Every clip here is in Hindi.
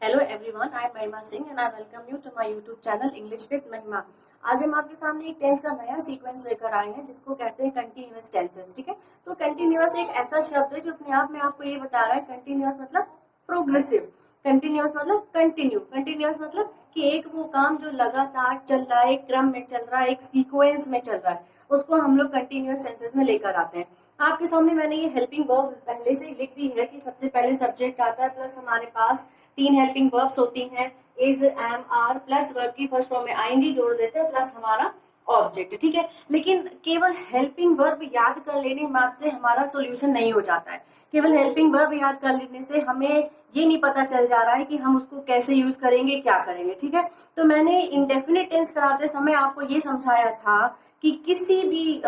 Hello everyone, I am Mahima Singh and I welcome you to my YouTube channel English with Mahima. आज हम आपके सामने एक टेंस का नया सीक्वेंस लेकर आए हैं जिसको कहते हैं कंटिन्यूअस टेंसेस। ठीक है, तो कंटिन्यूअस एक ऐसा शब्द है जो अपने आप में आपको ये बता रहा है कंटिन्यूअस मतलब प्रोग्रेसिव, कंटिन्यूअस मतलब कंटिन्यू, कंटिन्यूअस मतलब कि एक वो काम जो लगातार चल रहा है, एक क्रम में चल रहा है, एक सीक्वेंस में चल रहा है, उसको हम लोग कंटिन्यूअस टेंसेस में लेकर आते हैं। आपके सामने मैंने ये हेल्पिंग वर्ब पहले से ही लिख दी है कि सबसे पहले सब्जेक्ट आता है प्लस हमारे पास तीन हेल्पिंग वर्ब्स होती हैं, is, am, are, plus verb की फर्स्ट फॉर्म में आईएनजी जोड़ देते हैं प्लस हमारा ऑब्जेक्ट। ठीक है, लेकिन केवल हेल्पिंग वर्ब याद कर लेने मात्र से हमारा सॉल्यूशन नहीं हो जाता है। केवल हेल्पिंग वर्ब याद कर लेने से हमें ये नहीं पता चल जा रहा है कि हम उसको कैसे यूज करेंगे, क्या करेंगे। ठीक है, तो मैंने इंडेफिनिट टेंस कराते समय आपको ये समझाया था कि किसी भी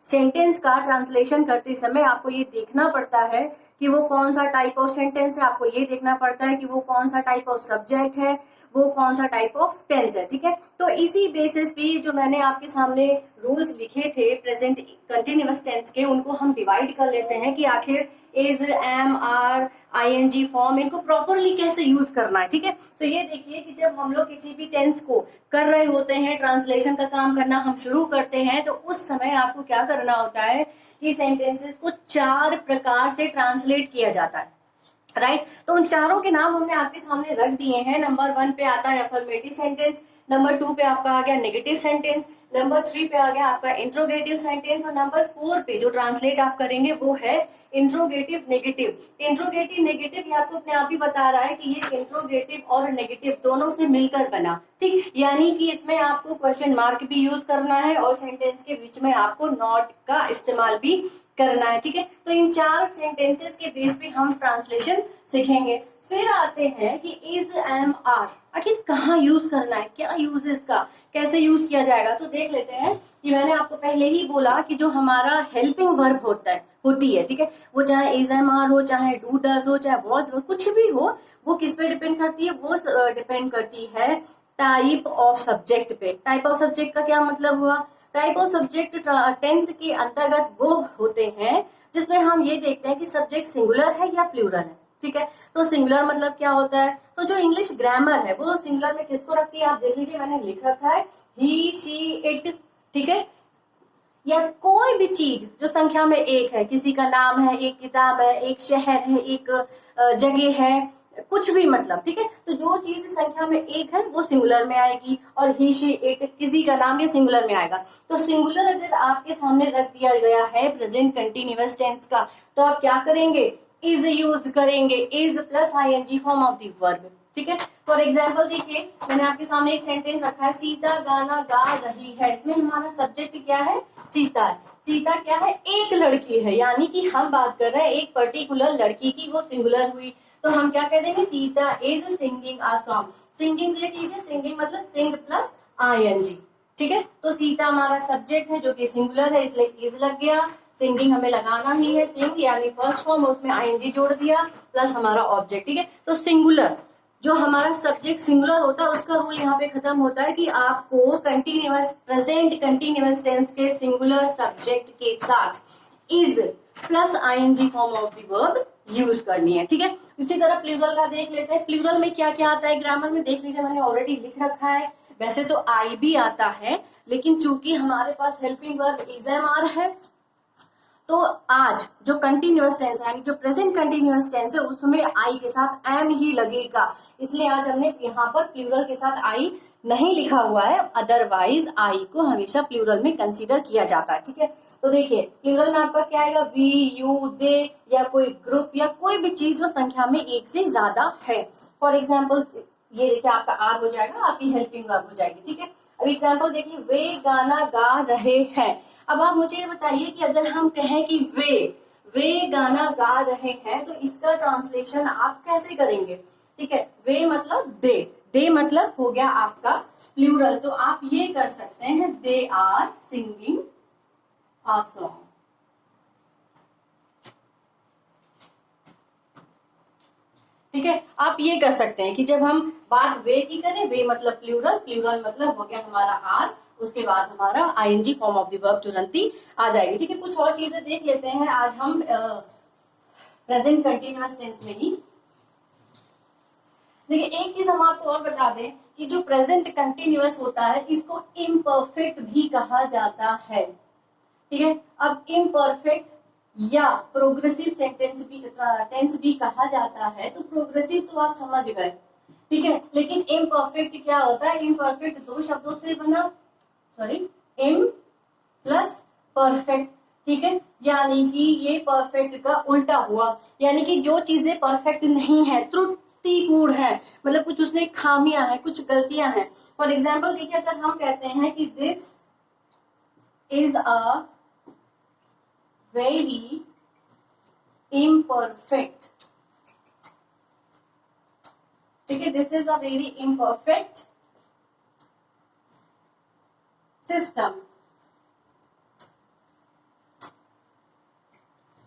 सेंटेंस का ट्रांसलेशन करते समय आपको ये देखना पड़ता है कि वो कौन सा टाइप ऑफ सेंटेंस है, आपको ये देखना पड़ता है कि वो कौन सा टाइप ऑफ सब्जेक्ट है, वो कौन सा टाइप ऑफ टेंस है। ठीक है, तो इसी बेसिस पे जो मैंने आपके सामने रूल्स लिखे थे प्रेजेंट कंटिन्यूअस टेंस के, उनको हम डिवाइड कर लेते हैं कि आखिर is, am, are, ING form इनको प्रॉपरली कैसे यूज करना है। ठीक है, तो ये देखिए कि जब हम लोग किसी भी टेंस को कर रहे होते हैं, ट्रांसलेशन का काम करना हम शुरू करते हैं, तो उस समय आपको क्या करना होता है कि सेंटेंसेस को चार प्रकार से ट्रांसलेट किया जाता है। राइट, तो उन चारों के नाम हमने आपके सामने रख दिए हैं। नंबर 1 पे आता है अफर्मेटिव सेंटेंस, नंबर 2 पे आपका आ गया नेगेटिव सेंटेंस, नंबर 3 पे आ गया आपका इंट्रोगेटिव सेंटेंस, और नंबर 4 पे जो ट्रांसलेट आप करेंगे वो है इंट्रोगेटिव नेगेटिव। इंट्रोगेटिव नेगेटिव ये आपको अपने आप ही बता रहा है कि ये इंट्रोगेटिव और नेगेटिव दोनों से मिलकर बना। ठीक, यानी कि इसमें आपको क्वेश्चन मार्क भी यूज करना है और सेंटेंस के बीच में आपको नॉट का इस्तेमाल भी करना है। ठीक है, तो इन चार सेंटेंसेस के बेस पे हम ट्रांसलेशन सीखेंगे। फिर आते हैं कि इज, एम, आर आखिर कहाँ यूज करना है, क्या यूज है इसका, कैसे यूज किया जाएगा। तो देख लेते हैं कि मैंने आपको पहले ही बोला कि जो हमारा हेल्पिंग वर्ब होती है, ठीक है, वो चाहे इज, एम, आर हो, चाहे डू, डज हो, चाहे वॉज हो, कुछ भी हो, वो किस पे डिपेंड करती है, वो डिपेंड करती है टाइप ऑफ सब्जेक्ट पे। टाइप ऑफ सब्जेक्ट का क्या मतलब हुआ, टाइप ऑफ सब्जेक्ट टेंस के अंतर्गत वो होते हैं जिसमें हम ये देखते हैं कि सब्जेक्ट सिंगुलर है या प्लूरल है। ठीक है, तो सिंगुलर मतलब क्या होता है, तो जो इंग्लिश ग्रामर है वो सिंगुलर में किसको रखती है, आप देख लीजिए मैंने लिख रखा है ही, शी, इट। ठीक है, या कोई भी चीज जो संख्या में एक है, किसी का नाम है, एक किताब है, एक शहर है, एक जगह है, कुछ भी मतलब। ठीक है, तो जो चीज संख्या में एक है वो सिंगुलर में आएगी, और ही, शी, इट किसी का नाम ये सिंगुलर में आएगा। तो सिंगुलर अगर आपके सामने रख दिया गया है प्रेजेंट कंटिन्यूअस टेंस का, तो आप क्या करेंगे, इज यूज करेंगे, is plus ING form of the verb. ठीक है, फॉर एग्जाम्पल देखिए मैंने आपके सामने एक सेंटेंस रखा है, सीता गाना गा रही है। इसमें हमारा सब्जेक्ट क्या है, सीता है। सीता क्या है, एक लड़की है, यानी कि हम बात कर रहे हैं एक पर्टिकुलर लड़की की, वो सिंगुलर हुई, तो हम क्या कह देंगे, Sita is singing a song. Singing देख लीजिए, सिंगिंग मतलब सिंग प्लस आईएनजी। ठीक है, तो सीता हमारा सब्जेक्ट है जो कि सिंगुलर है, इसलिए इज लग गया। सिंगिंग हमें लगाना ही है, सिंग यानी फर्स्ट फॉर्म, उसमें आईएनजी जोड़ दिया प्लस हमारा ऑब्जेक्ट। ठीक है, तो सिंगुलर जो हमारा सब्जेक्ट सिंगुलर होता है उसका रूल यहाँ पे खत्म होता है कि आपको कंटिन्यूअस प्रेजेंट कंटिन्यूअस टेंस के सिंगुलर सब्जेक्ट के साथ is plus ING form of the verb use करनी है। ठीक है, इसी तरह प्लूरल का देख लेते हैं। प्लूरल में क्या क्या आता है ग्रामर में, देख लीजिए मैंने ऑलरेडी लिख रखा है। वैसे तो आई भी आता है, लेकिन चूंकि हमारे पास helping verb is, am, are है, तो आज जो कंटिन्यूअस टेंस है यानी जो प्रेजेंट कंटिन्यूअस टेंस है उसमें आई के साथ एम ही लगेगा, इसलिए आज हमने यहाँ पर प्लूरल के साथ आई नहीं लिखा हुआ है, अदरवाइज आई को हमेशा प्लूरल में कंसीडर किया जाता है। ठीक है, तो देखिए प्लूरल में आपका क्या आएगा, वी, यू, दे, या कोई ग्रुप या कोई भी चीज जो संख्या में एक से ज्यादा है। फॉर एग्जाम्पल ये देखिए आपका आर हो जाएगा, आपकी हेल्पिंग वर्ब हो जाएगी। ठीक है, अब एग्जाम्पल देखिए, वे गाना गा रहे हैं। अब आप मुझे ये बताइए कि अगर हम कहें कि वे गाना गा रहे हैं, तो इसका ट्रांसलेशन आप कैसे करेंगे। ठीक है, वे मतलब दे मतलब हो गया आपका प्लूरल, तो आप ये कर सकते हैं, they are singing a song. ठीक है, आप ये कर सकते हैं कि जब हम बात वे की करें, वे मतलब प्लूरल, प्लूरल मतलब हो गया हमारा आर, उसके बाद हमारा ING form of the verb तुरंत ही आ जाएगी। ठीक है, कुछ और चीजें देख लेते हैं आज हम प्रेजेंट कंटिन्यूअस टेंस में ही। देखिए एक चीज हम आपको और बता दें कि जो प्रेजेंट कंटिन्यूअस होता है इसको इम्परफेक्ट भी कहा जाता है, ठीक है। अब इम्परफेक्ट या प्रोग्रेसिव टेंस भी कहा जाता है। तो प्रोग्रेसिव तो आप समझ गए, ठीक है, लेकिन इम्परफेक्ट क्या होता है? इम्परफेक्ट दो शब्दों से बना, सॉरी, इम प्लस परफेक्ट, ठीक है, यानी कि ये परफेक्ट का उल्टा हुआ, यानी कि जो चीजें परफेक्ट नहीं है, त्रुटिपूर्ण है, मतलब कुछ उसमें खामियां हैं, कुछ गलतियां हैं। फॉर एग्जाम्पल देखिए, अगर हम कहते हैं कि this is a very imperfect, ठीक है, this is a very imperfect system,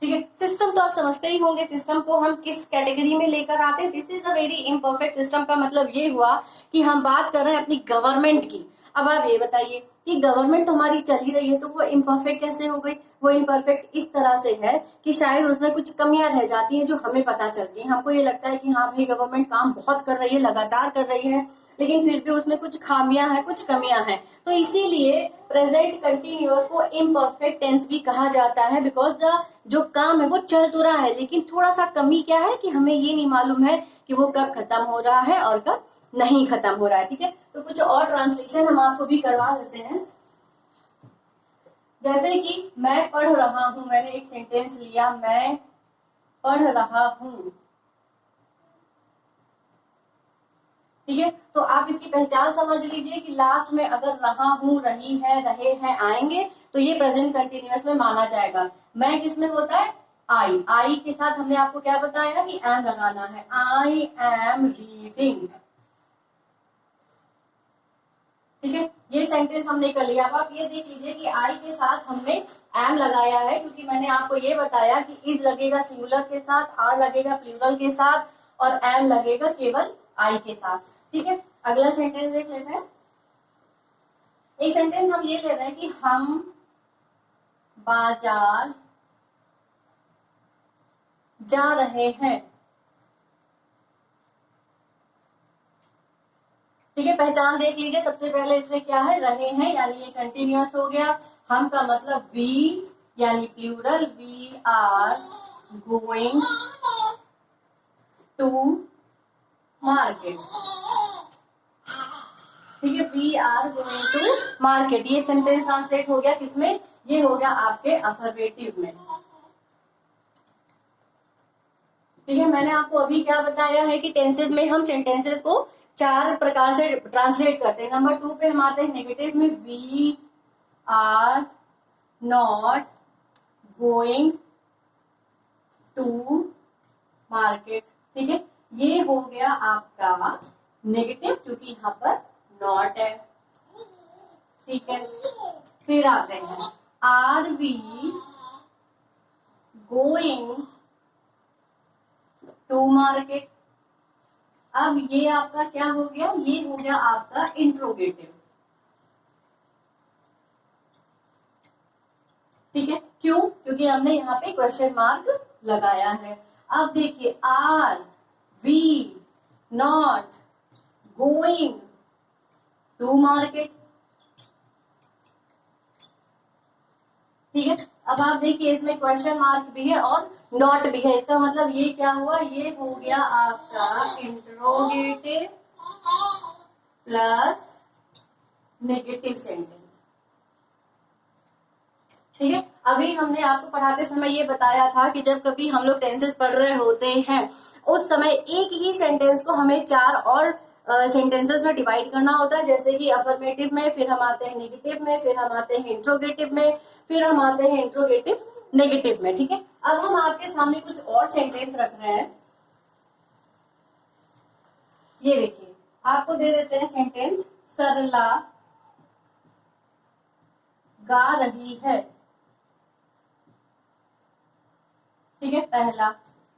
ठीक है। सिस्टम तो आप समझते ही होंगे, सिस्टम को हम किस कैटेगरी में लेकर आते हैं। This is a very imperfect system का मतलब ये हुआ कि हम बात कर रहे हैं अपनी गवर्नमेंट की। अब आप ये बताइए कि गवर्नमेंट तो हमारी चल ही रही है, तो वो इम्परफेक्ट कैसे हो गई? वो इम्परफेक्ट इस तरह से है कि शायद उसमें कुछ कमियां रह जाती हैं जो हमें पता चलती है। हमको ये लगता है कि हाँ भाई गवर्नमेंट काम बहुत कर रही है, लगातार कर रही है, लेकिन फिर भी उसमें कुछ खामियां हैं, कुछ कमियां हैं। तो इसीलिए प्रेजेंट कंटिन्यूअस को इम्परफेक्ट टेंस भी कहा जाता है, बिकॉज द जो काम है वो चल तो रहा है, लेकिन थोड़ा सा कमी क्या है कि हमें ये नहीं मालूम है कि वो कब खत्म हो रहा है और कब नहीं खत्म हो रहा है, ठीक है। तो कुछ और ट्रांसलेशन हम आपको भी करवा देते हैं। जैसे कि मैं पढ़ रहा हूं, मैंने एक सेंटेंस लिया, मैं पढ़ रहा हूं, ठीक है। तो आप इसकी पहचान समझ लीजिए कि लास्ट में अगर रहा हूं, रही है, रहे हैं आएंगे तो ये प्रेजेंट कंटिन्यूअस में माना जाएगा। मैं किसमें होता है? आई के साथ हमने आपको क्या बताया कि एम लगाना है। आई एम रीडिंग, ठीक है, ये सेंटेंस हमने कर लिया। अब आप ये देख लीजिए कि आई के साथ हमने एम लगाया है, क्योंकि मैंने आपको ये बताया कि इज लगेगा सिंगुलर के साथ, आर लगेगा प्लूरल के साथ, और एम लगेगा केवल आई के साथ, ठीक है। अगला सेंटेंस देख लेते हैं। एक सेंटेंस हम ये ले रहे हैं कि हम बाजार जा रहे हैं, ठीक है। पहचान देख लीजिए, सबसे पहले इसमें क्या है? रहे हैं, यानी ये कंटिन्यूअस हो गया। हम का मतलब वी, यानी plural, we are going to market, ठीक है, we are going to market. ये सेंटेंस ट्रांसलेट हो गया किसमें? ये हो गया आपके अफर्मेटिव में, ठीक है। मैंने आपको अभी क्या बताया है कि टेंसेस में हम सेंटेंसेस को 4 प्रकार से ट्रांसलेट करते हैं। नंबर 2 पे हम आते हैं नेगेटिव में, we are not going to market, ठीक है। ये हो गया आपका नेगेटिव, क्योंकि यहाँ पर नॉट है, ठीक है। फिर आते हैं are we going to market. अब ये आपका क्या हो गया? ये हो गया आपका इंट्रोगेटिव, ठीक है। क्यों? क्योंकि हमने यहाँ पे क्वेश्चन मार्क लगाया है। अब देखिए, are we not going to market, ठीक है। अब आप देखिए, इसमें क्वेश्चन मार्क भी है और नॉट भी है, इसका मतलब ये क्या हुआ? ये हो गया आपका इंट्रोगेटिव प्लस नेगेटिव सेंटेंस, ठीक है। अभी हमने आपको पढ़ाते समय ये बताया था कि जब कभी हम लोग टेंसेस पढ़ रहे होते हैं, उस समय एक ही सेंटेंस को हमें 4 और सेंटेंसेस में डिवाइड करना होता है, जैसे कि अफर्मेटिव में, फिर हम आते हैं नेगेटिव में, फिर हम आते हैं इंट्रोगेटिव में, फिर हम आते हैं इंट्रोगेटिव नेगेटिव में, ठीक है। अब हम आपके सामने कुछ और सेंटेंस रख रहे हैं। ये देखिए, आपको दे देते हैं सेंटेंस, सरला गा रही है, ठीक है, पहला।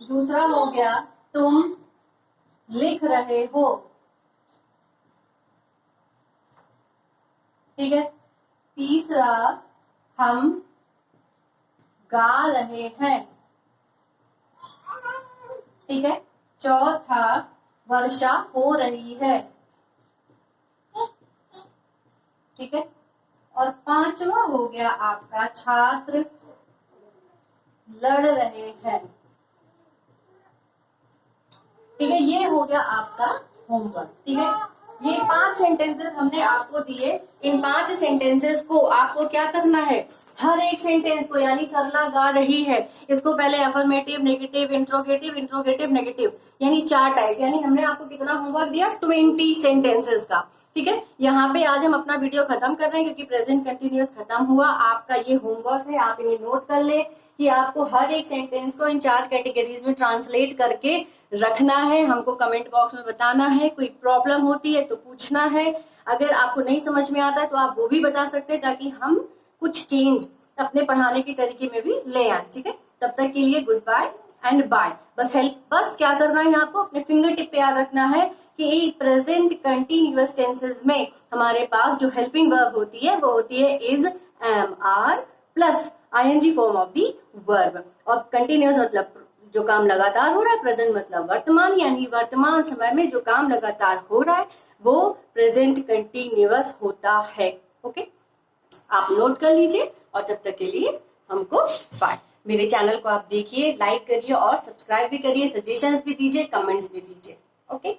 दूसरा हो गया तुम लिख रहे हो, ठीक है। तीसरा हम गा रहे हैं, ठीक है। चौथा वर्षा हो रही है, ठीक है। और पांचवा हो गया आपका छात्र लड़ रहे हैं, ठीक है। ये हो गया आपका होमवर्क, ठीक है। ये 5 सेंटेंसेस हमने आपको दिए। इन 5 सेंटेंसेस को आपको क्या करना है, हर एक सेंटेंस को, यानी सरला गा रही है, इसको पहले affirmative, negative, interrogative, interrogative, negative, यानी 4 टाइप। यानी हमने आपको कितना होमवर्क दिया, 20 सेंटेंसेस का, ठीक है। यहाँ पे आज हम अपना वीडियो खत्म कर रहे हैं क्योंकि प्रेजेंट कंटिन्यूअस खत्म हुआ। आपका ये होमवर्क है, आप इन्हें नोट कर ले कि आपको हर एक सेंटेंस को इन 4 कैटेगरीज में ट्रांसलेट करके रखना है। हमको कमेंट बॉक्स में बताना है, कोई प्रॉब्लम होती है तो पूछना है। अगर आपको नहीं समझ में आता है तो आप वो भी बता सकते हैं, ताकि हम कुछ चेंज अपने पढ़ाने के तरीके में भी ले आए, ठीक है। तब तक के लिए गुड बाय एंड बाय। बस क्या करना है, आपको अपने फिंगर टिप पे याद रखना है कि प्रेजेंट कंटिन्यूअस टेंसेस में हमारे पास जो हेल्पिंग वर्ब होती है वो होती है is, am, are plus ING form of the verb. और कंटिन्यूअस मतलब जो काम लगातार हो रहा है, प्रेजेंट मतलब वर्तमान, यानी वर्तमान समय में जो काम लगातार हो रहा है वो प्रेजेंट कंटिन्यूअस होता है। ओके, आप नोट कर लीजिए और तब तक के लिए हमको बाय। मेरे चैनल को आप देखिए, लाइक करिए और सब्सक्राइब भी करिए, सजेशंस भी दीजिए, कमेंट्स भी दीजिए। ओके।